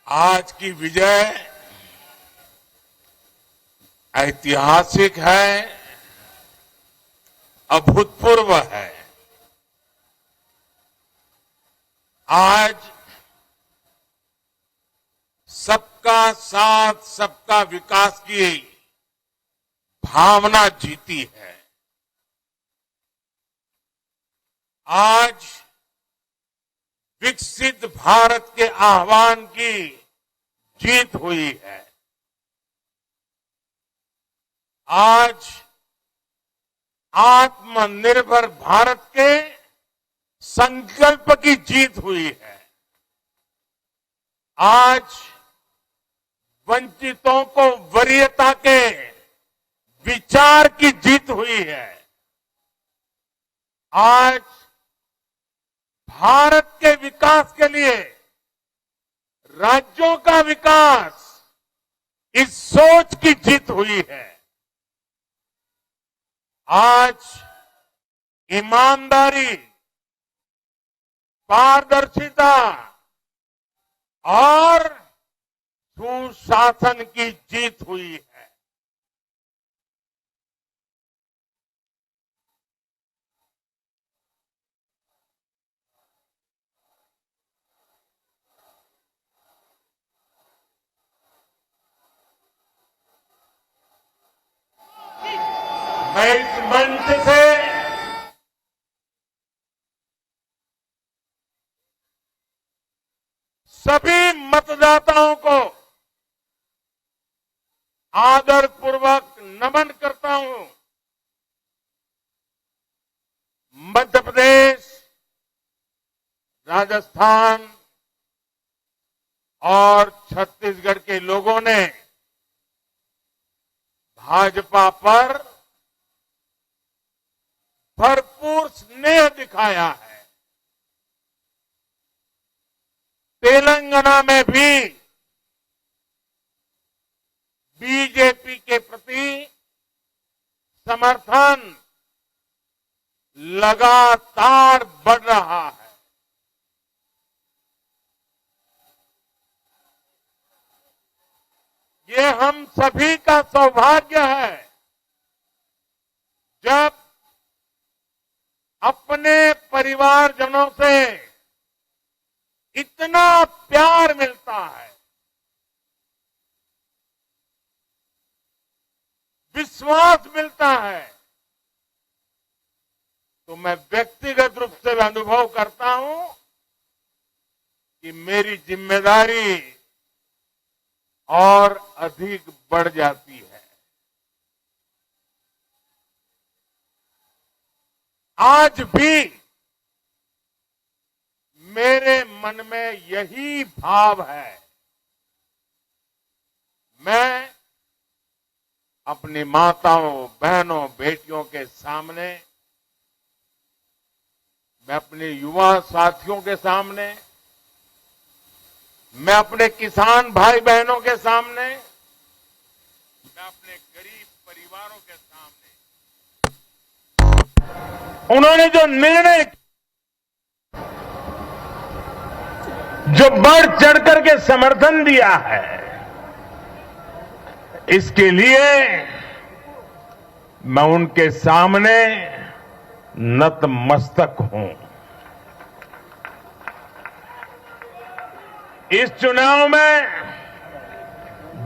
आज की विजय ऐतिहासिक है, अभूतपूर्व है। आज सबका साथ, सबका विकास की भावना जीती है। आज विकसित भारत के आह्वान की जीत हुई है। आज आत्मनिर्भर भारत के संकल्प की जीत हुई है। आज वंचितों को वरीयता के विचार की जीत हुई है। आज भारत के विकास के लिए राज्यों का विकास, इस सोच की जीत हुई है। आज ईमानदारी, पारदर्शिता और सुशासन की जीत हुई है। मैं इस मंच से सभी मतदाताओं को आदरपूर्वक नमन करता हूं। मध्य प्रदेश, राजस्थान और छत्तीसगढ़ के लोगों ने भाजपा पर भरपूर स्नेह दिखाया है। तेलंगाना में भी बीजेपी के प्रति समर्थन लगातार बढ़ रहा है। ये हम सभी का सौभाग्य है जब अपने परिवारजनों से इतना प्यार मिलता है, विश्वास मिलता है, तो मैं व्यक्तिगत रूप से अनुभव करता हूं कि मेरी जिम्मेदारी और अधिक बढ़ जाती है। आज भी मेरे मन में यही भाव है। मैं अपनी माताओं, बहनों, बेटियों के सामने, मैं अपने युवा साथियों के सामने, मैं अपने किसान भाई बहनों के सामने, मैं अपने गरीब परिवारों के सामने उन्होंने जो निर्णय, जो बढ़ चढ़कर के समर्थन दिया है, इसके लिए मैं उनके सामने नतमस्तक हूं। इस चुनाव में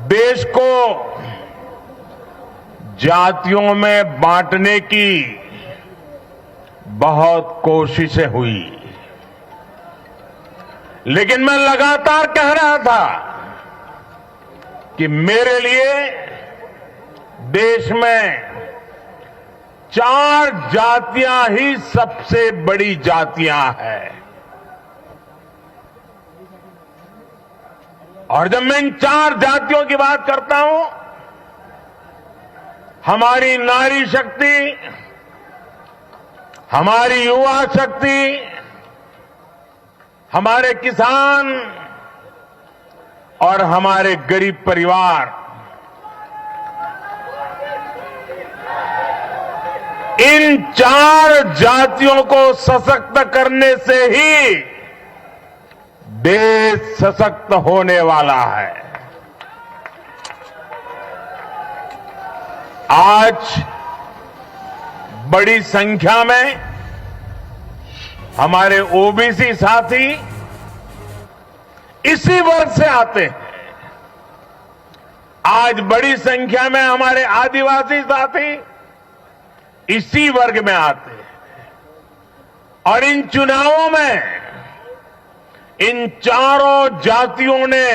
देश को जातियों में बांटने की बहुत कोशिशें हुई, लेकिन मैं लगातार कह रहा था कि मेरे लिए देश में 4 जातियां ही सबसे बड़ी जातियां हैं। और जब मैं इन 4 जातियों की बात करता हूं, हमारी नारी शक्ति, हमारी युवा शक्ति, हमारे किसान और हमारे गरीब परिवार, इन 4 जातियों को सशक्त करने से ही देश सशक्त होने वाला है। आज बड़ी संख्या में हमारे ओबीसी साथी इसी वर्ग से आते हैं। आज बड़ी संख्या में हमारे आदिवासी साथी इसी वर्ग में आते हैं और इन चुनावों में इन चारों जातियों ने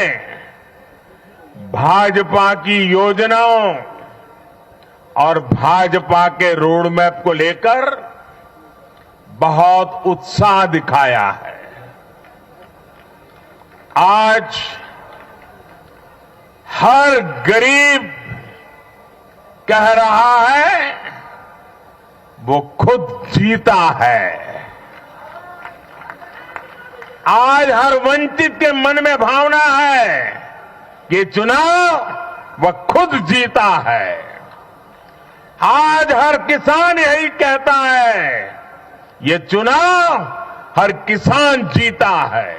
भाजपा की योजनाओं और भाजपा के रोड मैप को लेकर बहुत उत्साह दिखाया है। आज हर गरीब कह रहा है वो खुद जीता है। आज हर वंचित के मन में भावना है कि चुनाव वह खुद जीता है। आज हर किसान यही कहता है ये चुनाव हर किसान जीता है।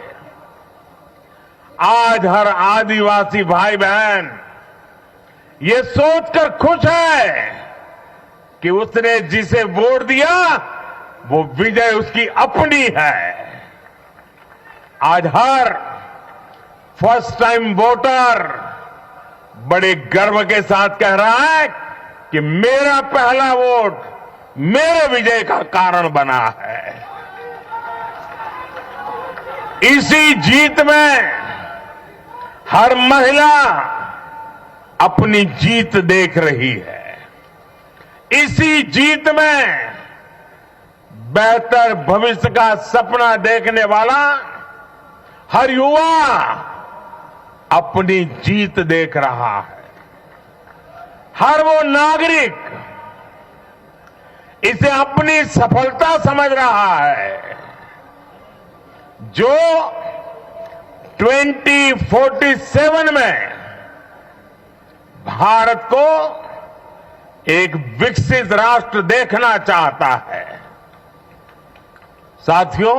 आज हर आदिवासी भाई बहन ये सोचकर खुश है कि उसने जिसे वोट दिया वो विजय उसकी अपनी है। आज हर फर्स्ट टाइम वोटर बड़े गर्व के साथ कह रहा है कि मेरा पहला वोट मेरे विजय का कारण बना है। इसी जीत में हर महिला अपनी जीत देख रही है। इसी जीत में बेहतर भविष्य का सपना देखने वाला हर युवा अपनी जीत देख रहा है। हर वो नागरिक इसे अपनी सफलता समझ रहा है जो 2047 में भारत को एक विकसित राष्ट्र देखना चाहता है। साथियों,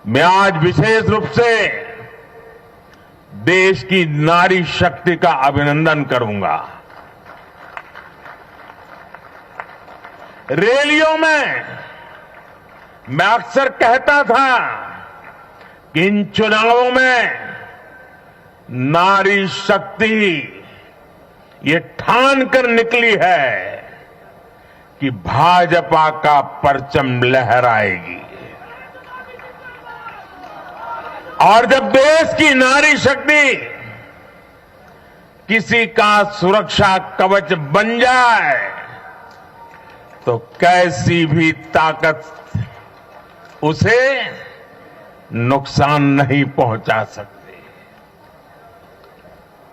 मैं आज विशेष रूप से देश की नारी शक्ति का अभिनंदन करूंगा। रैलियों में मैं अक्सर कहता था कि इन चुनावों में नारी शक्ति ये ठान कर निकली है कि भाजपा का परचम लहराएगी। और जब देश की नारी शक्ति किसी का सुरक्षा कवच बन जाए तो कैसी भी ताकत उसे नुकसान नहीं पहुंचा सकती।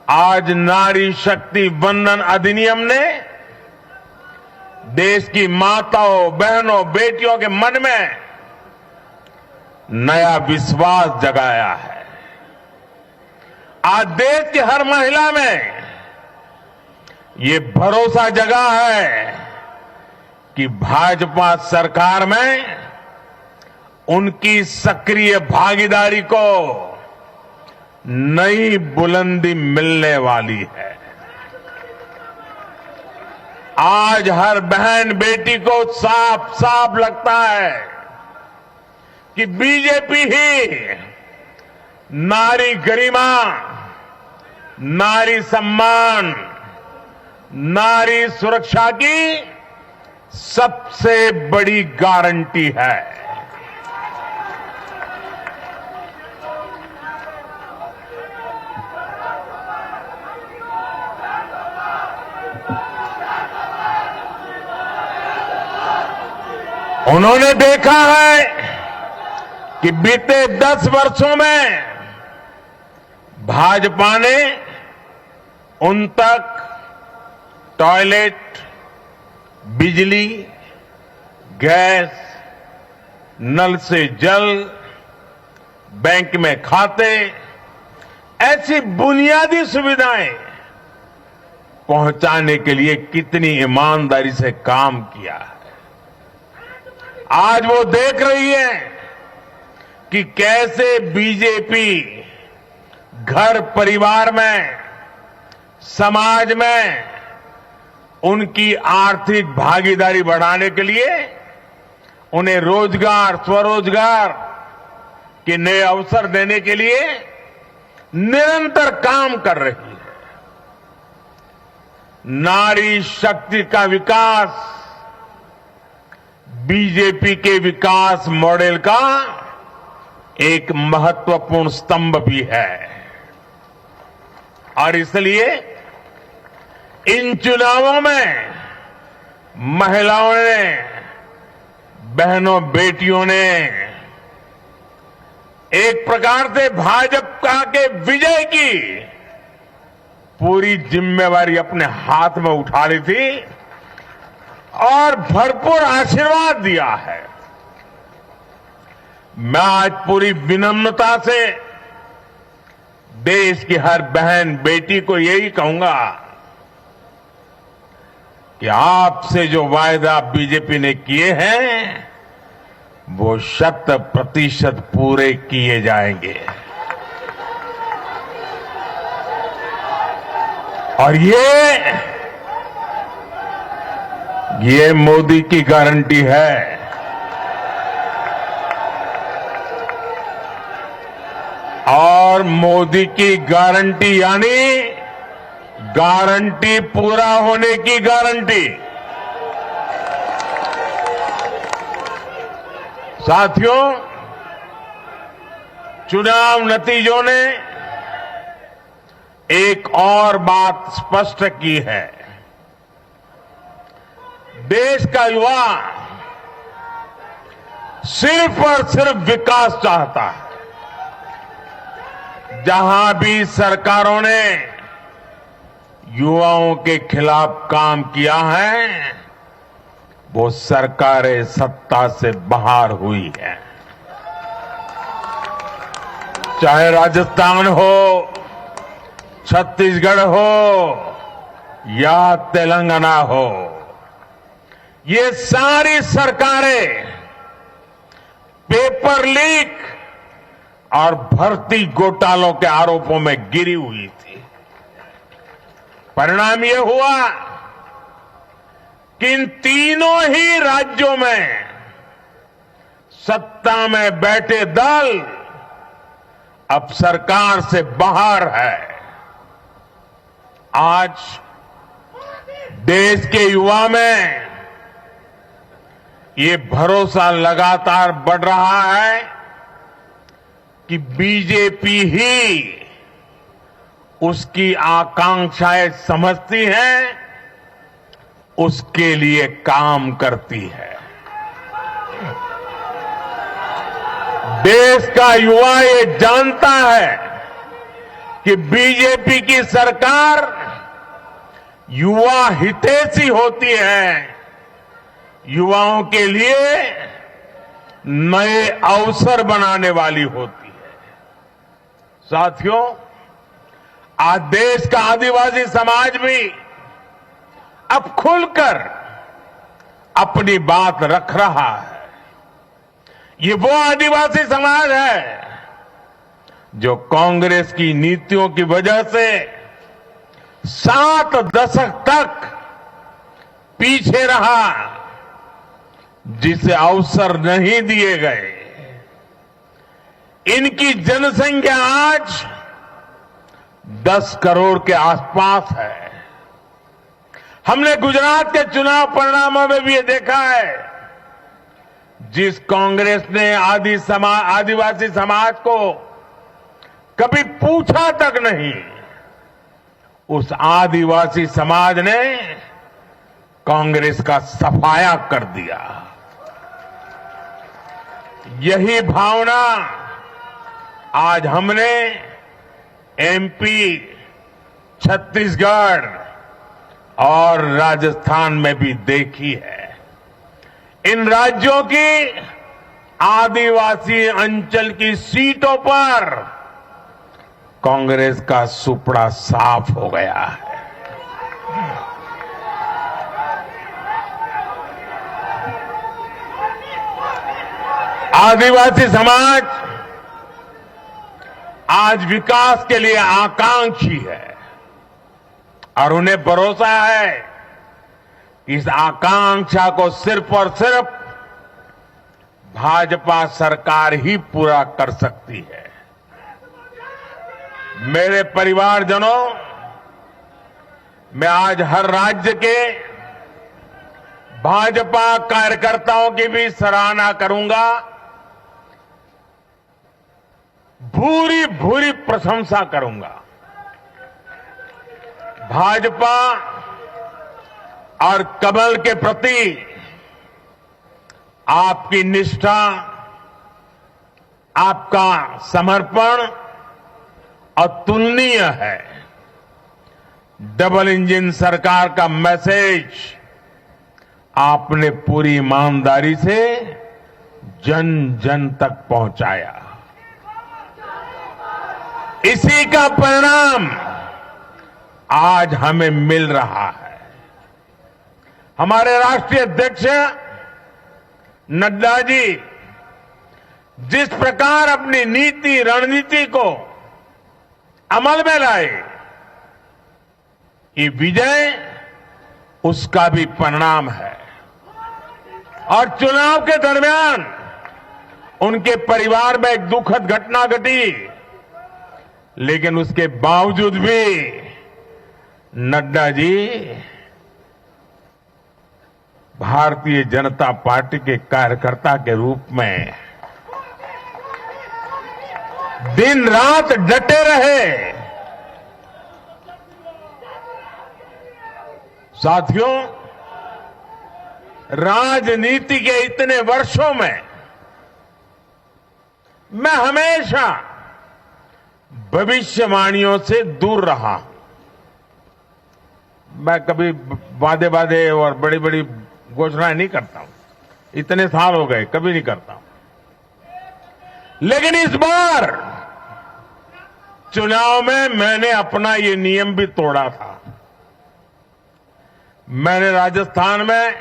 आज नारी शक्ति वंदन अधिनियम ने देश की माताओं, बहनों, बेटियों के मन में नया विश्वास जगाया है। आज देश की हर महिला में ये भरोसा जगा है कि भाजपा सरकार में उनकी सक्रिय भागीदारी को नई बुलंदी मिलने वाली है। आज हर बहन बेटी को साफ साफ लगता है कि बीजेपी ही नारी गरिमा, नारी सम्मान, नारी सुरक्षा की सबसे बड़ी गारंटी है। उन्होंने देखा है कि बीते 10 वर्षों में भाजपा ने उन तक टॉयलेट, बिजली, गैस, नल से जल, बैंक में खाते, ऐसी बुनियादी सुविधाएं पहुंचाने के लिए कितनी ईमानदारी से काम किया है। आज वो देख रही है कि कैसे बीजेपी घर परिवार में, समाज में उनकी आर्थिक भागीदारी बढ़ाने के लिए उन्हें रोजगार, स्वरोजगार के नए अवसर देने के लिए निरंतर काम कर रही है। नारी शक्ति का विकास बीजेपी के विकास मॉडल का एक महत्वपूर्ण स्तंभ भी है और इसलिए इन चुनावों में महिलाओं ने, बहनों बेटियों ने एक प्रकार से भाजपा के विजय की पूरी जिम्मेवारी अपने हाथ में उठा ली थी और भरपूर आशीर्वाद दिया है। मैं आज पूरी विनम्रता से देश की हर बहन बेटी को यही कहूंगा कि आपसे जो वायदा बीजेपी ने किए हैं वो 100% पूरे किए जाएंगे और ये मोदी की गारंटी है। और मोदी की गारंटी यानी गारंटी पूरा होने की गारंटी। साथियों, चुनाव नतीजों ने एक और बात स्पष्ट की है। देश का युवा सिर्फ और सिर्फ विकास चाहता है। जहां भी सरकारों ने युवाओं के खिलाफ काम किया है वो सरकारें सत्ता से बाहर हुई है। चाहे राजस्थान हो, छत्तीसगढ़ हो या तेलंगाना हो, ये सारी सरकारें पेपर लीक और भर्ती घोटालों के आरोपों में गिरी हुई थी। परिणाम यह हुआ कि इन तीनों ही राज्यों में सत्ता में बैठे दल अब सरकार से बाहर है। आज देश के युवा में ये भरोसा लगातार बढ़ रहा है कि बीजेपी ही उसकी आकांक्षाएं समझती है, उसके लिए काम करती है। देश का युवा ये जानता है कि बीजेपी की सरकार युवा हितैषी होती है, युवाओं के लिए नए अवसर बनाने वाली होती है। साथियों, आज देश का आदिवासी समाज भी अब खुलकर अपनी बात रख रहा है। ये वो आदिवासी समाज है जो कांग्रेस की नीतियों की वजह से 7 दशक तक पीछे रहा, जिसे अवसर नहीं दिए गए। इनकी जनसंख्या आज 10 करोड़ के आसपास है। हमने गुजरात के चुनाव परिणामों में भी ये देखा है, जिस कांग्रेस ने आदिवासी समाज को कभी पूछा तक नहीं, उस आदिवासी समाज ने कांग्रेस का सफाया कर दिया। यही भावना आज हमने एमपी, छत्तीसगढ़ और राजस्थान में भी देखी है। इन राज्यों की आदिवासी अंचल की सीटों पर कांग्रेस का सुपड़ा साफ हो गया है। आदिवासी समाज आज विकास के लिए आकांक्षी है और उन्हें भरोसा है कि इस आकांक्षा को सिर्फ और सिर्फ भाजपा सरकार ही पूरा कर सकती है। मेरे परिवारजनों, मैं आज हर राज्य के भाजपा कार्यकर्ताओं की भी सराहना करूंगा, भूरी भूरी प्रशंसा करूंगा। भाजपा और कमल के प्रति आपकी निष्ठा, आपका समर्पण अतुलनीय है। डबल इंजन सरकार का मैसेज आपने पूरी ईमानदारी से जन जन तक पहुंचाया। इसी का परिणाम आज हमें मिल रहा है। हमारे राष्ट्रीय अध्यक्ष नड्डा जी जिस प्रकार अपनी नीति रणनीति को अमल में लाए, ये विजय उसका भी परिणाम है। और चुनाव के दरमियान उनके परिवार में एक दुखद घटना घटी, लेकिन उसके बावजूद भी नड्डा जी भारतीय जनता पार्टी के कार्यकर्ता के रूप में दिन रात डटे रहे। साथियों, राजनीति के इतने वर्षों में मैं हमेशा भविष्यवाणियों से दूर रहा हूं। मैं कभी वादे वादे और बड़ी बड़ी घोषणाएं नहीं करता हूं। इतने साल हो गए, कभी नहीं करता हूं। लेकिन इस बार चुनाव में मैंने अपना ये नियम भी तोड़ा था। मैंने राजस्थान में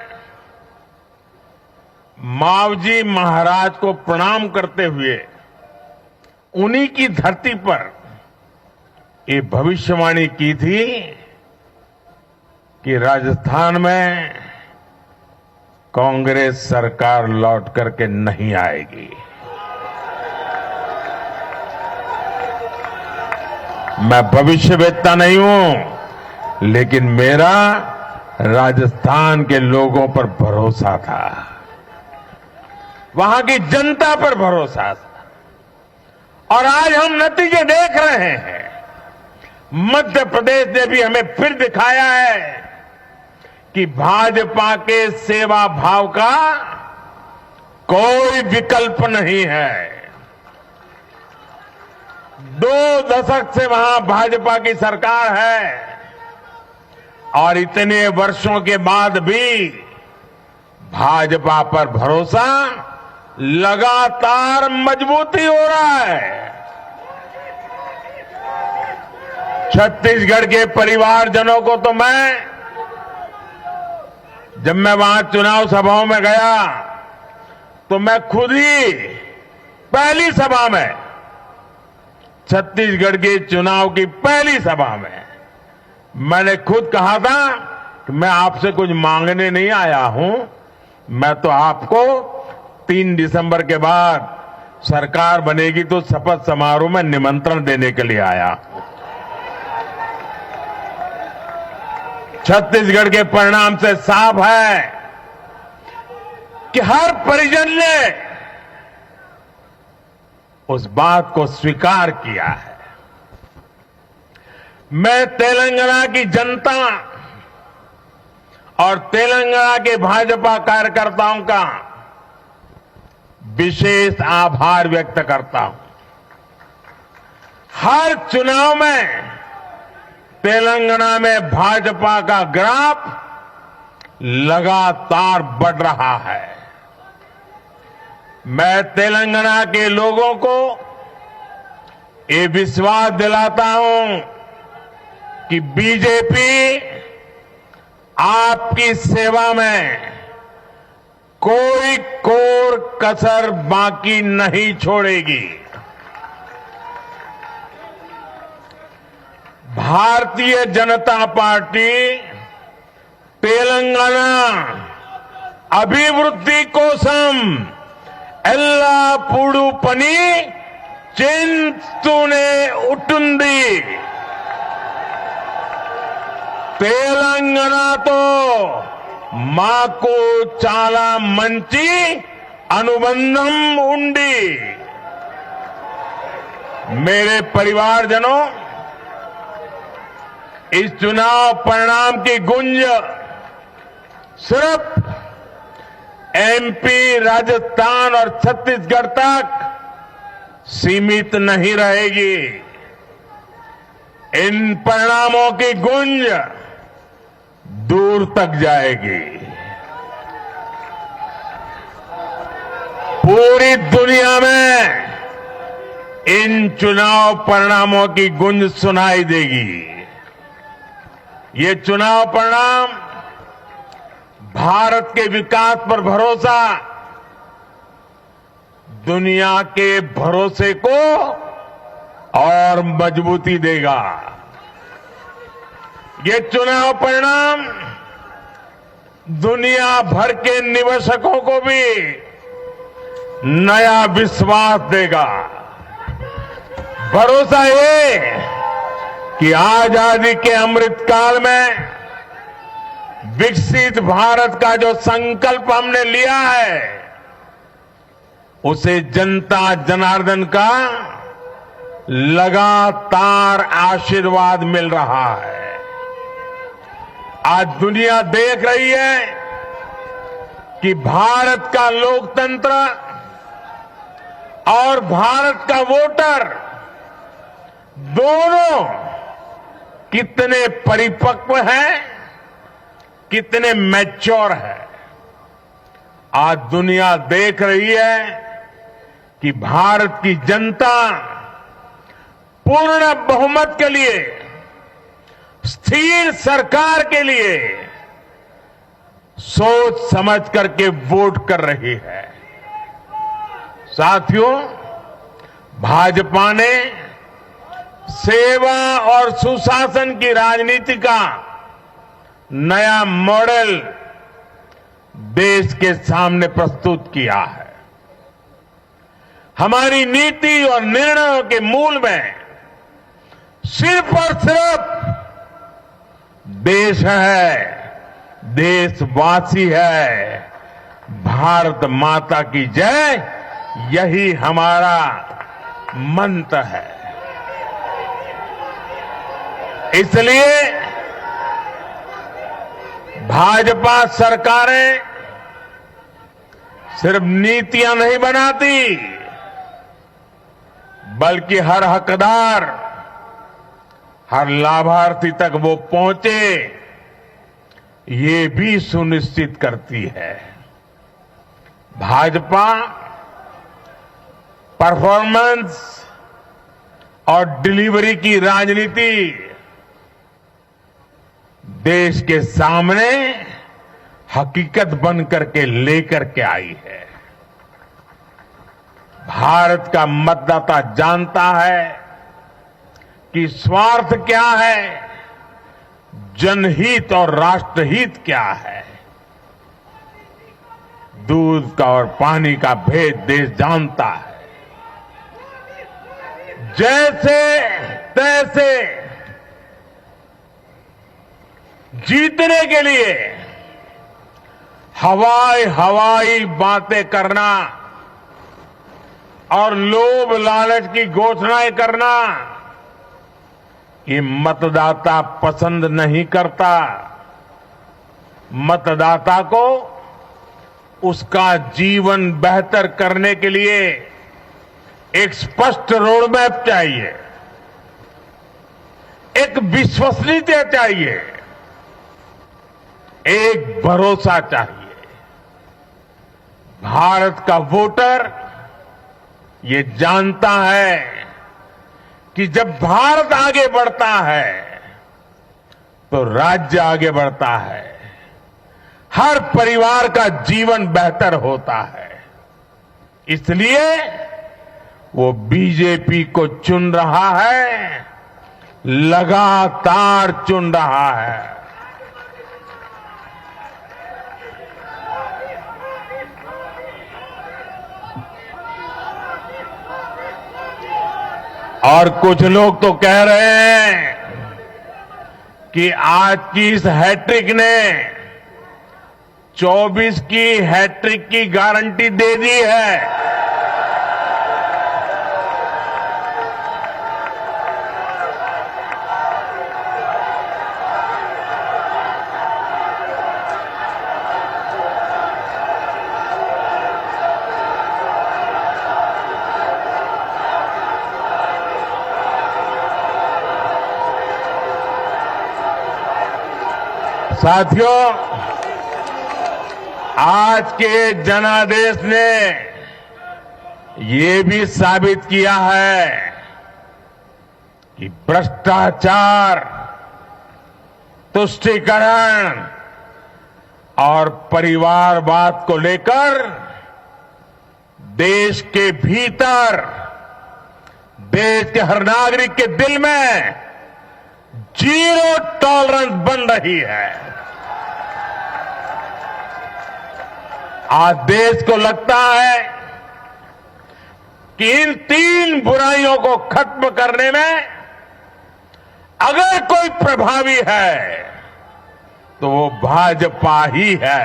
मावजी महाराज को प्रणाम करते हुए उन्हीं की धरती पर ये भविष्यवाणी की थी कि राजस्थान में कांग्रेस सरकार लौट करके नहीं आएगी। मैं भविष्यवेत्ता नहीं हूं, लेकिन मेरा राजस्थान के लोगों पर भरोसा था, वहां की जनता पर भरोसा था। और आज हम नतीजे देख रहे हैं। मध्य प्रदेश ने भी हमें फिर दिखाया है कि भाजपा के सेवा भाव का कोई विकल्प नहीं है। 2 दशक से वहां भाजपा की सरकार है और इतने वर्षों के बाद भी भाजपा पर भरोसा लगातार मजबूती हो रहा है। छत्तीसगढ़ के परिवारजनों को तो जब मैं वहां चुनाव सभाओं में गया तो मैं खुद ही पहली सभा में, छत्तीसगढ़ के चुनाव की पहली सभा में मैंने खुद कहा था कि मैं आपसे कुछ मांगने नहीं आया हूं, मैं तो आपको 3 दिसंबर के बाद सरकार बनेगी तो शपथ समारोह में निमंत्रण देने के लिए आया। छत्तीसगढ़ के परिणाम से साफ है कि हर परिजन ने उस बात को स्वीकार किया है। मैं तेलंगाना की जनता और तेलंगाना के भाजपा कार्यकर्ताओं का विशेष आभार व्यक्त करता हूं। हर चुनाव में तेलंगाना में भाजपा का ग्राफ लगातार बढ़ रहा है। मैं तेलंगाना के लोगों को ये विश्वास दिलाता हूं कि बीजेपी आपकी सेवा में कोई कोर कसर बाकी नहीं छोड़ेगी। भारतीय जनता पार्टी तेलंगाना అభివృద్ధి కోసం ఎల్లప్పుడూ పని చేస్తూనే ఉంటుంది. తెలంగాణతో మాకు చాలా మంచి అనుబంధం ఉంది. मेरे परिवारजनों, इस चुनाव परिणाम की गुंज सिर्फ एमपी, राजस्थान और छत्तीसगढ़ तक सीमित नहीं रहेगी. इन परिणामों की गुंज दूर तक जाएगी. पूरी दुनिया में इन चुनाव परिणामों की गुंज सुनाई देगी. ये चुनाव परिणाम भारत के विकास पर भरोसा, दुनिया के भरोसे को और मजबूती देगा. ये चुनाव परिणाम दुनिया भर के निवेशकों को भी नया विश्वास देगा. भरोसा ये कि आजादी के अमृतकाल में विकसित भारत का जो संकल्प हमने लिया है, उसे जनता जनार्दन का लगातार आशीर्वाद मिल रहा है. आज दुनिया देख रही है कि भारत का लोकतंत्र और भारत का वोटर दोनों कितने परिपक्व हैं, कितने मैच्योर है. आज दुनिया देख रही है कि भारत की जनता पूर्ण बहुमत के लिए, स्थिर सरकार के लिए सोच समझ करके वोट कर रही है. साथियों, भाजपा ने सेवा और सुशासन की राजनीति का नया मॉडल देश के सामने प्रस्तुत किया है. हमारी नीति और निर्णयों के मूल में सिर्फ और सिर्फ देश है, देशवासी है. भारत माता की जय, यही हमारा मंत्र है. इसलिए भाजपा सरकारें सिर्फ नीतियां नहीं बनाती, बल्कि हर हकदार, हर लाभार्थी तक वो पहुंचे, ये भी सुनिश्चित करती है. भाजपा परफॉर्मेंस और डिलीवरी की राजनीति देश के सामने हकीकत बन करके लेकर के आई है. भारत का मतदाता जानता है कि स्वार्थ क्या है, जनहित और राष्ट्रहित क्या है. दूध का और पानी का भेद देश जानता है. जैसे तैसे जीतने के लिए हवाई बातें करना और लोभ लालच की घोषणाएं करना, ये मतदाता पसंद नहीं करता. मतदाता को उसका जीवन बेहतर करने के लिए एक स्पष्ट रोडमैप चाहिए, एक विश्वसनीयता चाहिए, एक भरोसा चाहिए. भारत का वोटर ये जानता है कि जब भारत आगे बढ़ता है तो राज्य आगे बढ़ता है, हर परिवार का जीवन बेहतर होता है. इसलिए वो बीजेपी को चुन रहा है, लगातार चुन रहा है। और कुछ लोग तो कह रहे हैं कि आज की इस हैट्रिक ने 24 की हैट्रिक की गारंटी दे दी है। साथियों, आज के जनादेश ने ये भी साबित किया है कि भ्रष्टाचार, तुष्टीकरण और परिवारवाद को लेकर देश के भीतर, देश के हर नागरिक के दिल में जीरो टॉलरेंस बन रही है। आज देश को लगता है कि इन 3 बुराइयों को खत्म करने में अगर कोई प्रभावी है तो वो भाजपा ही है।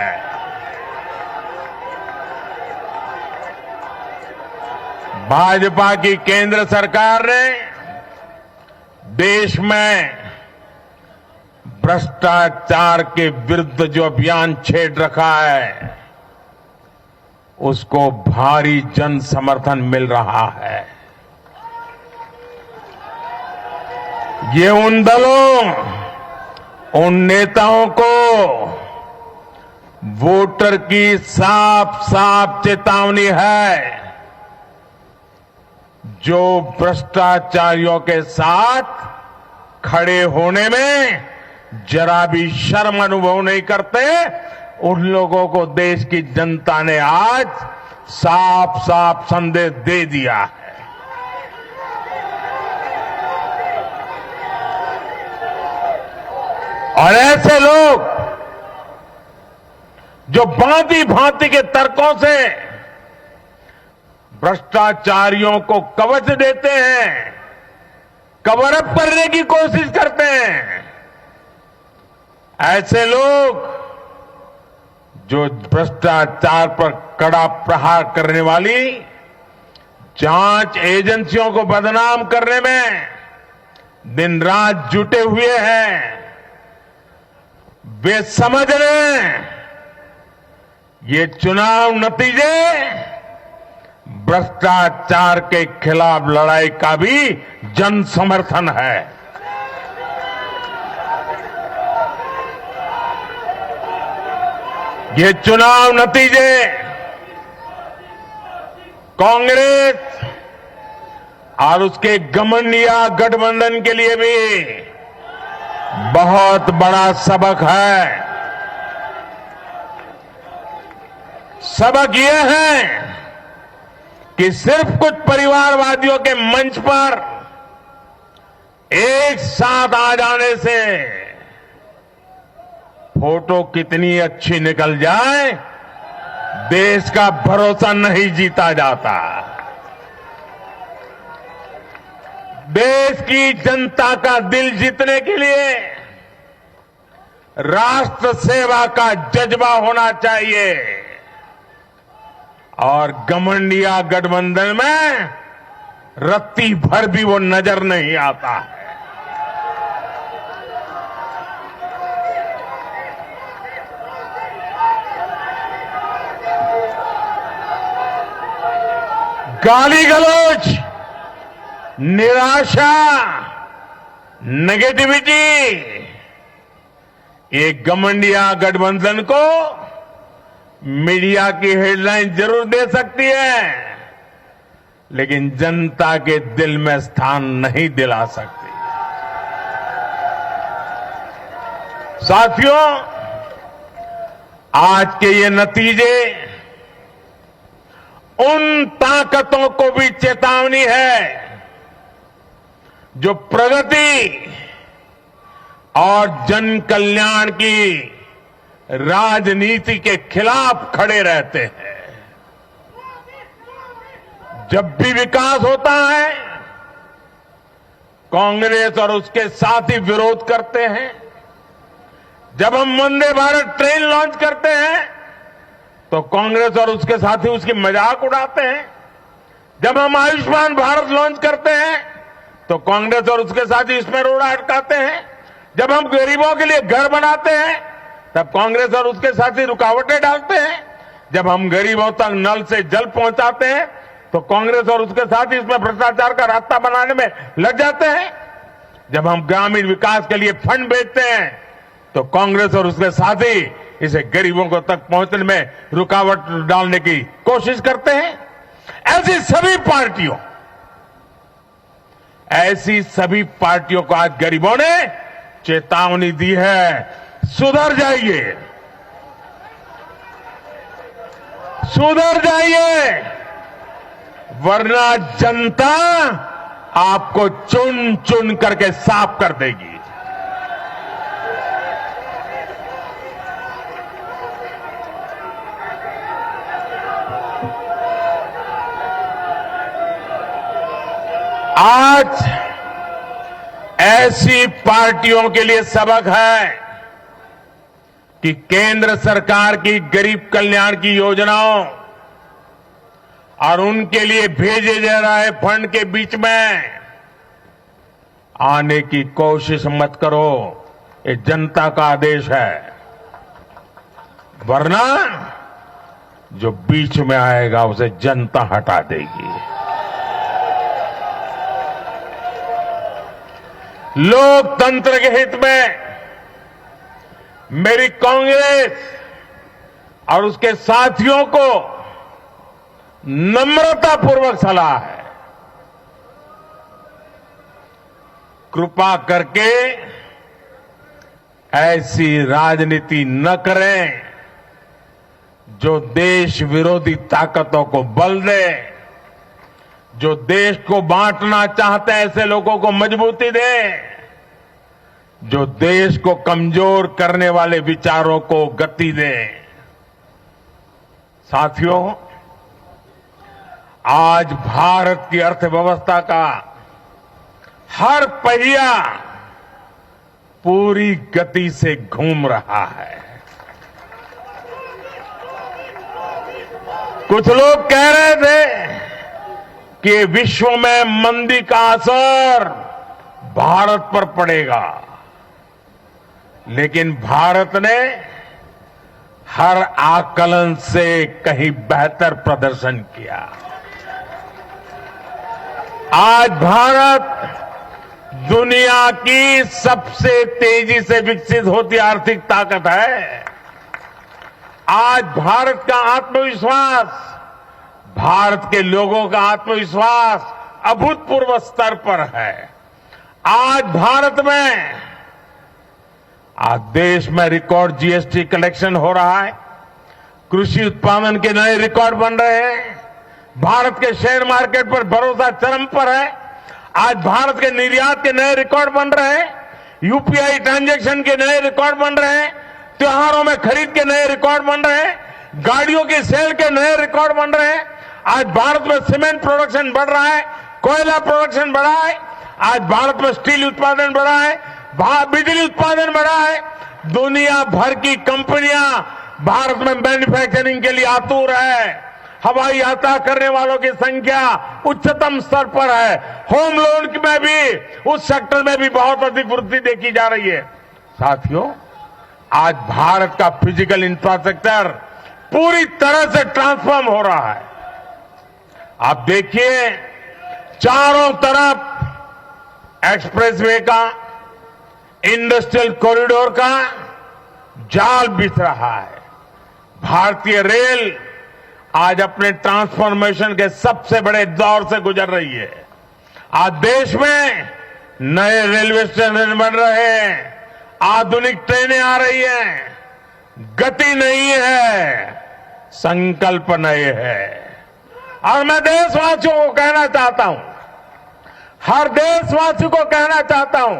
भाजपा की केंद्र सरकार ने देश में भ्रष्टाचार के विरुद्ध जो अभियान छेड़ रखा है उसको भारी जन समर्थन मिल रहा है। ये उन दलों, उन नेताओं को वोटर की साफ साफ चेतावनी है जो भ्रष्टाचारियों के साथ खड़े होने में जरा भी शर्म अनुभव नहीं करते। उन लोगों को देश की जनता ने आज साफ साफ संदेश दे दिया है। और ऐसे लोग जो भांति भांति के तर्कों से भ्रष्टाचारियों को कवच देते हैं, कवर अप करने की कोशिश करते हैं, ऐसे लोग जो भ्रष्टाचार पर कड़ा प्रहार करने वाली जांच एजेंसियों को बदनाम करने में दिन रात जुटे हुए हैं, वे समझ लें ये चुनाव नतीजे भ्रष्टाचार के खिलाफ लड़ाई का भी जन समर्थन है। ये चुनाव नतीजे कांग्रेस और उसके घमंडिया गठबंधन के लिए भी बहुत बड़ा सबक है। सबक ये है कि सिर्फ कुछ परिवारवादियों के मंच पर एक साथ आ जाने से फोटो कितनी अच्छी निकल जाए, देश का भरोसा नहीं जीता जाता। देश की जनता का दिल जीतने के लिए राष्ट्र सेवा का जज्बा होना चाहिए और घमंडिया गठबंधन में रत्ती भर भी वो नजर नहीं आता है। गाली गलौज, निराशा, नेगेटिविटी, ये घमंडिया गठबंधन को मीडिया की हेडलाइन जरूर दे सकती है, लेकिन जनता के दिल में स्थान नहीं दिला सकती। साथियों, आज के ये नतीजे उन ताकतों को भी चेतावनी है जो प्रगति और जन कल्याण की राजनीति के खिलाफ खड़े रहते हैं। जब भी विकास होता है, कांग्रेस और उसके साथी विरोध करते हैं। जब हम वंदे भारत ट्रेन लॉन्च करते हैं तो कांग्रेस और उसके साथी उसकी मजाक उड़ाते हैं। जब हम आयुष्मान भारत लॉन्च करते हैं तो कांग्रेस और उसके साथी इसमें रोड़ा अटकाते हैं। जब हम गरीबों के लिए घर बनाते हैं तब कांग्रेस और उसके साथी रुकावटें डालते हैं। जब हम गरीबों तक नल से जल पहुंचाते हैं तो कांग्रेस और उसके साथी इसमें भ्रष्टाचार का रास्ता बनाने में लग जाते हैं। जब हम ग्रामीण विकास के लिए फंड भेजते हैं तो कांग्रेस और उसके साथी इसे गरीबों को तक पहुंचने में रुकावट डालने की कोशिश करते हैं। ऐसी सभी पार्टियों को आज गरीबों ने चेतावनी दी है, सुधर जाइए, सुधर जाइए, वरना जनता आपको चुन चुन करके साफ कर देगी। आज ऐसी पार्टियों के लिए सबक है कि केंद्र सरकार की गरीब कल्याण की योजनाओं और उनके लिए भेजे जा रहे फंड के बीच में आने की कोशिश मत करो। ये जनता का आदेश है, वरना जो बीच में आएगा उसे जनता हटा देगी। लोकतंत्र के हित में मेरी कांग्रेस और उसके साथियों को नम्रतापूर्वक सलाह है, कृपा करके ऐसी राजनीति न करें जो देश विरोधी ताकतों को बल दे, जो देश को बांटना चाहते हैं ऐसे लोगों को मजबूती दे, जो देश को कमजोर करने वाले विचारों को गति दे। साथियों, आज भारत की अर्थव्यवस्था का हर पहिया पूरी गति से घूम रहा है। कुछ लोग कह रहे थे कि विश्व में मंदी का असर भारत पर पड़ेगा, लेकिन भारत ने हर आकलन से कहीं बेहतर प्रदर्शन किया। आज भारत दुनिया की सबसे तेजी से विकसित होती आर्थिक ताकत है। आज भारत का आत्मविश्वास, भारत के लोगों का आत्मविश्वास अभूतपूर्व स्तर पर है। आज भारत में, आज देश में रिकॉर्ड जीएसटी कलेक्शन हो रहा है, कृषि उत्पादन के नए रिकॉर्ड बन रहे हैं, भारत के शेयर मार्केट पर भरोसा चरम पर है। आज भारत के निर्यात के नए रिकॉर्ड बन रहे हैं, यूपीआई ट्रांजैक्शन के नए रिकॉर्ड बन रहे हैं, त्योहारों में खरीद के नए रिकॉर्ड बन रहे हैं, गाड़ियों के सेल के नए रिकॉर्ड बन रहे हैं। आज भारत में सीमेंट प्रोडक्शन बढ़ रहा है, कोयला प्रोडक्शन बढ़ा है, आज भारत में स्टील उत्पादन बढ़ा है, बिजली उत्पादन बढ़ा है। दुनिया भर की कंपनियां भारत में मैन्युफैक्चरिंग के लिए आतुर है। हवाई यात्रा करने वालों की संख्या उच्चतम स्तर पर है। होम लोन में भी, उस सेक्टर में भी बहुत अधिक वृद्धि देखी जा रही है। साथियों, आज भारत का फिजिकल इंफ्रास्ट्रक्चर पूरी तरह से ट्रांसफॉर्म हो रहा है। आप देखिए, चारों तरफ एक्सप्रेसवे का, इंडस्ट्रियल कॉरिडोर का जाल बिछ रहा है। भारतीय रेल आज अपने ट्रांसफॉर्मेशन के सबसे बड़े दौर से गुजर रही है। आज देश में नए रेलवे स्टेशन बन रहे हैं, आधुनिक ट्रेनें आ रही हैं। गति नहीं है, संकल्प नए है। और मैं देशवासियों को कहना चाहता हूं, हर देशवासी को कहना चाहता हूं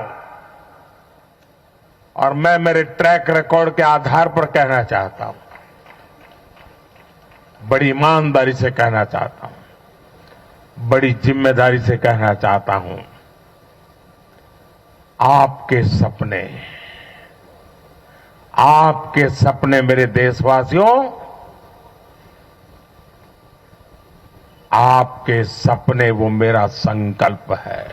और मैं मेरे ट्रैक रिकॉर्ड के आधार पर कहना चाहता हूं, बड़ी ईमानदारी से कहना चाहता हूं, बड़ी जिम्मेदारी से कहना चाहता हूं, आपके सपने मेरे देशवासियों, आपके सपने वो मेरा संकल्प है।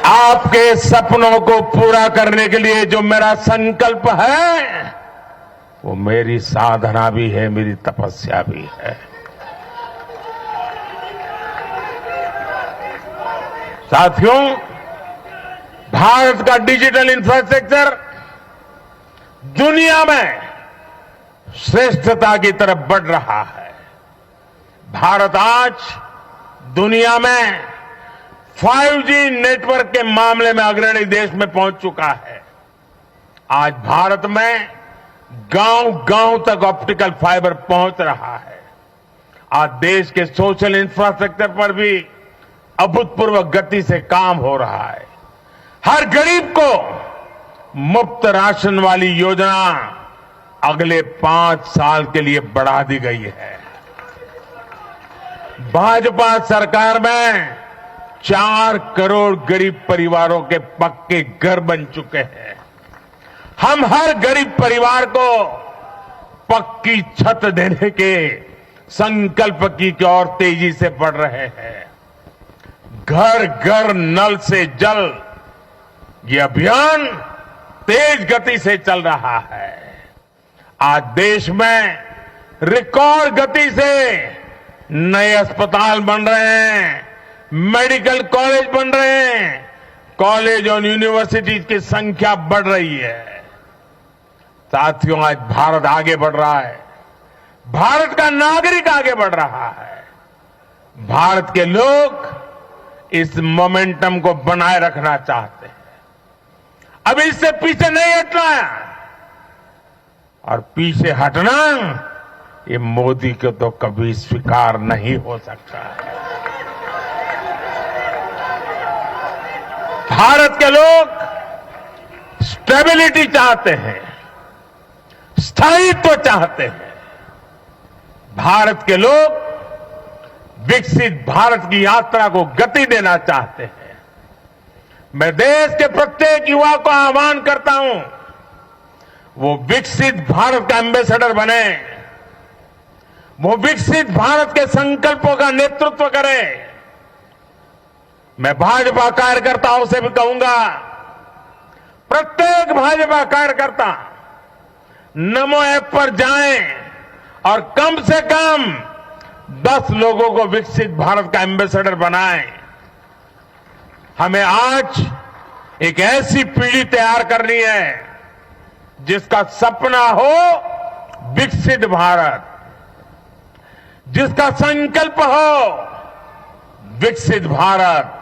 आपके सपनों को पूरा करने के लिए जो मेरा संकल्प है वो मेरी साधना भी है, मेरी तपस्या भी है। साथियों, भारत का डिजिटल इंफ्रास्ट्रक्चर दुनिया में श्रेष्ठता की तरफ बढ़ रहा है। भारत आज दुनिया में 5G नेटवर्क के मामले में अग्रणी देश में पहुंच चुका है। आज भारत में गांव-गांव तक ऑप्टिकल फाइबर पहुंच रहा है। आज देश के सोशल इंफ्रास्ट्रक्चर पर भी अभूतपूर्व गति से काम हो रहा है। हर गरीब को मुफ्त राशन वाली योजना अगले 5 साल के लिए बढ़ा दी गई है। भाजपा सरकार में 4 करोड़ गरीब परिवारों के पक्के घर बन चुके हैं। हम हर गरीब परिवार को पक्की छत देने के संकल्प की ओर तेजी से बढ़ रहे हैं। घर घर नल से जल, ये अभियान तेज गति से चल रहा है। आज देश में रिकॉर्ड गति से नए अस्पताल बन रहे हैं, मेडिकल कॉलेज बन रहे हैं, कॉलेज और यूनिवर्सिटी की संख्या बढ़ रही है। साथियों, आज भारत आगे बढ़ रहा है, भारत का नागरिक आगे बढ़ रहा है। भारत के लोग इस मोमेंटम को बनाए रखना चाहते हैं। अब इससे पीछे नहीं हटना है, और पीछे हटना ये मोदी को तो कभी स्वीकार नहीं हो सकता है। भारत के लोग स्टेबिलिटी चाहते हैं, स्थायित्व चाहते हैं। भारत के लोग विकसित भारत की यात्रा को गति देना चाहते हैं। मैं देश के प्रत्येक युवा को आह्वान करता हूं, वो विकसित भारत का एम्बेसडर बने, वो विकसित भारत के संकल्पों का नेतृत्व करे। मैं भाजपा कार्यकर्ताओं से भी कहूंगा, प्रत्येक भाजपा कार्यकर्ता नमो ऐप पर जाएं और कम से कम 10 लोगों को विकसित भारत का एम्बेसडर बनाएं। हमें आज एक ऐसी पीढ़ी तैयार करनी है जिसका सपना हो विकसित भारत, जिसका संकल्प हो विकसित भारत,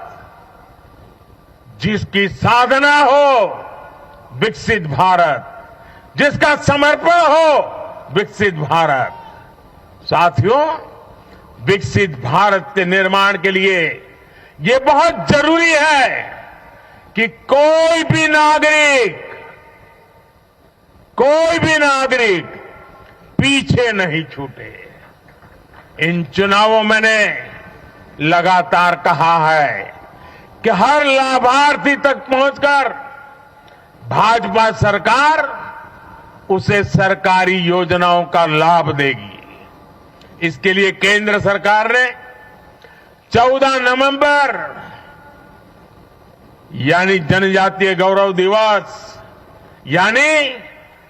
जिसकी साधना हो विकसित भारत, जिसका समर्पण हो विकसित भारत। साथियों, विकसित भारत के निर्माण के लिए ये बहुत जरूरी है कि कोई भी नागरिक पीछे नहीं छूटे। इन चुनावों में मैंने लगातार कहा है कि हर लाभार्थी तक पहुंचकर भाजपा सरकार उसे सरकारी योजनाओं का लाभ देगी। इसके लिए केंद्र सरकार ने 14 नवंबर यानी जनजातीय गौरव दिवस यानी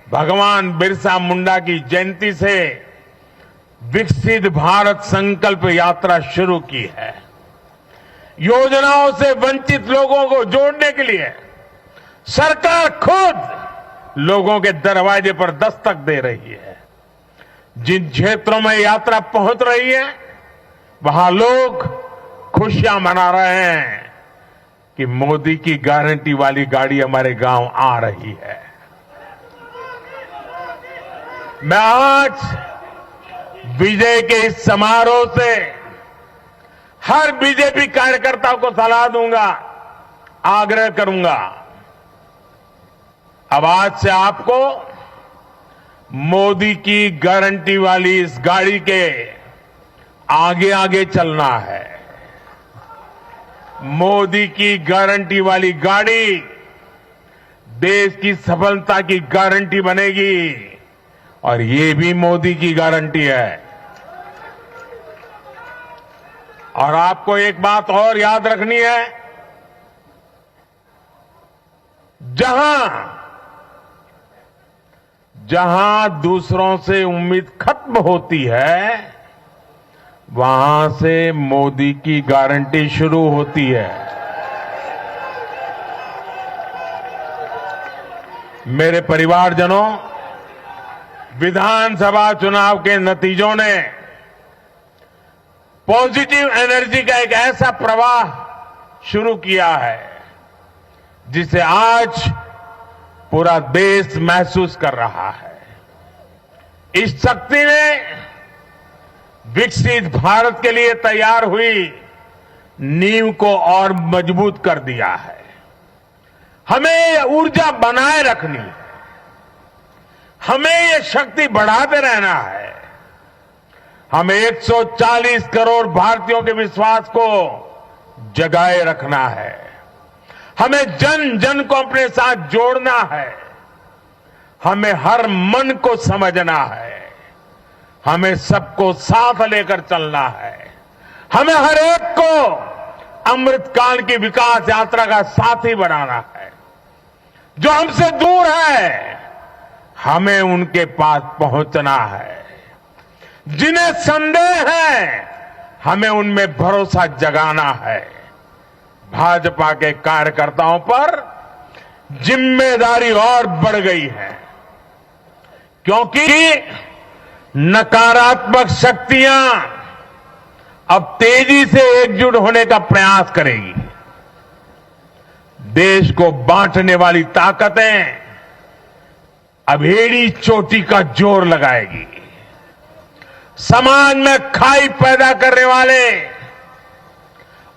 भगवान बिरसा मुंडा की जयंती से विकसित भारत संकल्प यात्रा शुरू की है। योजनाओं से वंचित लोगों को जोड़ने के लिए सरकार खुद लोगों के दरवाजे पर दस्तक दे रही है। जिन क्षेत्रों में यात्रा पहुंच रही है वहां लोग खुशियां मना रहे हैं कि मोदी की गारंटी वाली गाड़ी हमारे गांव आ रही है। मैं आज विजय के इस समारोह से हर बीजेपी कार्यकर्ता को सलाह दूंगा, आग्रह करूंगा। अब आज से आपको मोदी की गारंटी वाली इस गाड़ी के आगे आगे चलना है। मोदी की गारंटी वाली गाड़ी देश की सफलता की गारंटी बनेगी और ये भी मोदी की गारंटी है। और आपको एक बात और याद रखनी है, जहां दूसरों से उम्मीद खत्म होती है, वहां से मोदी की गारंटी शुरू होती है। मेरे परिवारजनों, विधानसभा चुनाव के नतीजों ने पॉजिटिव एनर्जी का एक ऐसा प्रवाह शुरू किया है जिसे आज पूरा देश महसूस कर रहा है। इस शक्ति ने विकसित भारत के लिए तैयार हुई नींव को और मजबूत कर दिया है। हमें ये ऊर्जा बनाए रखनी है, हमें ये शक्ति बढ़ाते रहना है। हमें 140 करोड़ भारतीयों के विश्वास को जगाए रखना है। हमें जन जन को अपने साथ जोड़ना है। हमें हर मन को समझना है। हमें सबको साथ लेकर चलना है। हमें हर एक को अमृतकाल की विकास यात्रा का साथी बनाना है। जो हमसे दूर है, हमें उनके पास पहुंचना है। जिन्हें संदेह है, हमें उनमें भरोसा जगाना है। भाजपा के कार्यकर्ताओं पर जिम्मेदारी और बढ़ गई है, क्योंकि नकारात्मक शक्तियां अब तेजी से एकजुट होने का प्रयास करेगी। देश को बांटने वाली ताकतें अब एड़ी चोटी का जोर लगाएगी। समाज में खाई पैदा करने वाले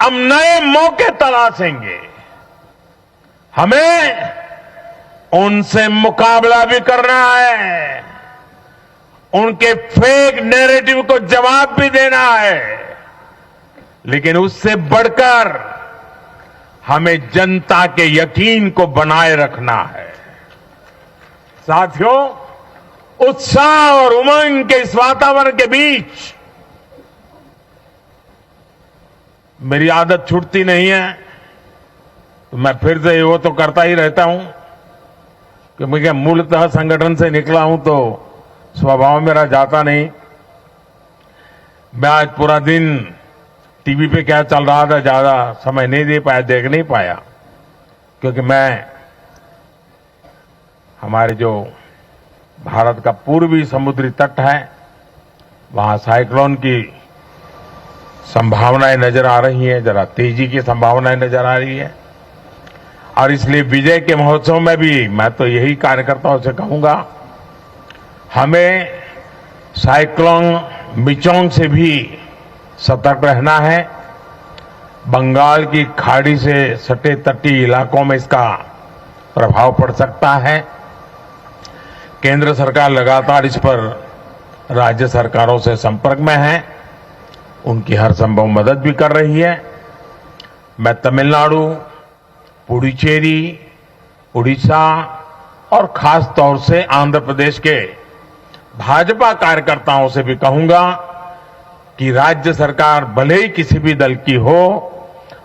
अब नए मौके तलाशेंगे। हमें उनसे मुकाबला भी करना है, उनके फेक नैरेटिव को जवाब भी देना है, लेकिन उससे बढ़कर हमें जनता के यकीन को बनाए रखना है। साथियों, उत्साह और उमंग के इस वातावरण के बीच मेरी आदत छूटती नहीं है, तो मैं फिर से वो तो करता ही रहता हूं कि मैं मूलतः संगठन से निकला हूं तो स्वभाव मेरा जाता नहीं। मैं आज पूरा दिन टीवी पे क्या चल रहा था ज्यादा समय नहीं दे पाया, देख नहीं पाया, क्योंकि मैं हमारे जो भारत का पूर्वी समुद्री तट है, वहां साइक्लोन की संभावनाएं नजर आ रही हैं, जरा तेजी की संभावनाएं नजर आ रही है। और इसलिए विजय के महोत्सव में भी मैं तो यही कार्यकर्ताओं से कहूंगा, हमें साइक्लोन मिचोंग से भी सतर्क रहना है। बंगाल की खाड़ी से सटे तटीय इलाकों में इसका प्रभाव पड़ सकता है। केंद्र सरकार लगातार इस पर राज्य सरकारों से संपर्क में है, उनकी हर संभव मदद भी कर रही है। मैं तमिलनाडु, पुडुचेरी, उड़ीसा और खास तौर से आंध्र प्रदेश के भाजपा कार्यकर्ताओं से भी कहूंगा कि राज्य सरकार भले ही किसी भी दल की हो,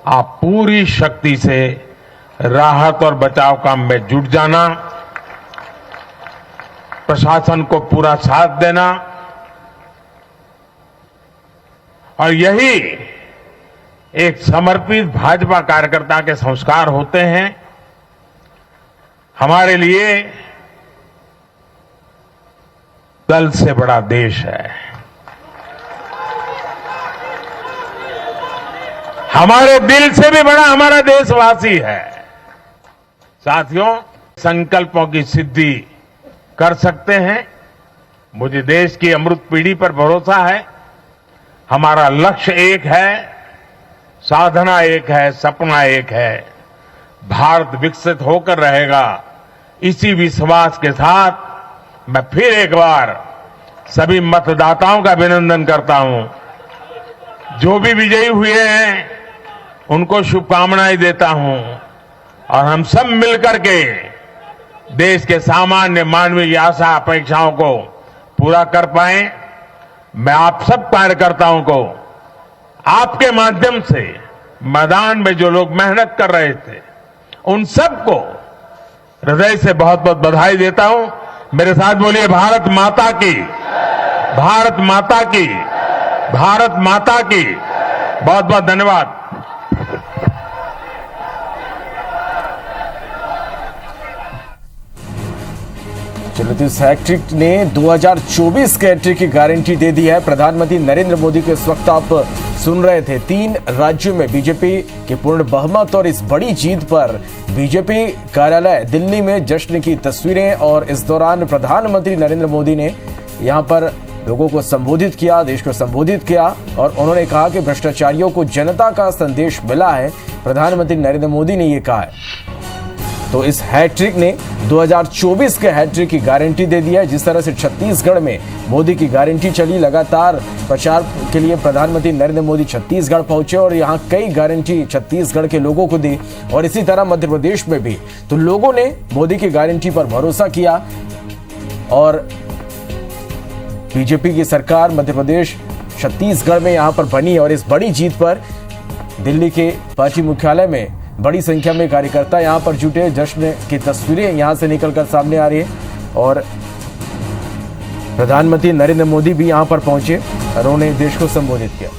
आप पूरी शक्ति से राहत और बचाव काम में जुट जाना, प्रशासन को पूरा साथ देना, और यही एक समर्पित भाजपा कार्यकर्ता के संस्कार होते हैं। हमारे लिए दल से बड़ा देश है, हमारे दिल से भी बड़ा हमारा देशवासी है। साथियों, संकल्पों की सिद्धि कर सकते हैं मुझे देश की अमृत पीढ़ी पर भरोसा है। हमारा लक्ष्य एक है, साधना एक है, सपना एक है। भारत विकसित होकर रहेगा। इसी विश्वास के साथ मैं फिर एक बार सभी मतदाताओं का अभिनंदन करता हूं। जो भी विजयी हुए हैं उनको शुभकामनाएं देता हूं और हम सब मिलकर के देश के सामान्य मानवीय की आशा अपेक्षाओं को पूरा कर पाए। मैं आप सब कार्यकर्ताओं को आपके माध्यम से मैदान में जो लोग मेहनत कर रहे थे उन सबको हृदय से बहुत बहुत बधाई देता हूं। मेरे साथ बोलिए भारत माता की, भारत माता की, भारत माता की। बहुत बहुत धन्यवाद। चलो, तो इस हैट्रिक ने 2024 के हैट्रिक की गारंटी दे दी है। प्रधानमंत्री नरेंद्र मोदी को इस वक्त आप सुन रहे थे। 3 राज्यों में बीजेपी के पूर्ण बहुमत और इस बड़ी जीत पर बीजेपी कार्यालय दिल्ली में जश्न की तस्वीरें। और इस दौरान प्रधानमंत्री नरेंद्र मोदी ने यहां पर लोगों को संबोधित किया, देश को संबोधित किया और उन्होंने कहा कि भ्रष्टाचारियों को जनता का संदेश मिला है। प्रधानमंत्री नरेंद्र मोदी ने यह कहा है। तो इस हैट्रिक ने 2024 के हैट्रिक की गारंटी दे दी है। जिस तरह से छत्तीसगढ़ में मोदी की गारंटी चली, लगातार प्रचार के लिए प्रधानमंत्री नरेंद्र मोदी छत्तीसगढ़ पहुंचे और यहां कई गारंटी छत्तीसगढ़ के लोगों को दी। और इसी तरह मध्य प्रदेश में भी तो लोगों ने मोदी की गारंटी पर भरोसा किया और बीजेपी की सरकार मध्य प्रदेश छत्तीसगढ़ में यहां पर बनी। और इस बड़ी जीत पर दिल्ली के पार्टी मुख्यालय में बड़ी संख्या में कार्यकर्ता यहां पर जुटे। जश्न की तस्वीरें यहां से निकलकर सामने आ रही है और प्रधानमंत्री नरेंद्र मोदी भी यहां पर पहुंचे और उन्होंने देश को संबोधित किया।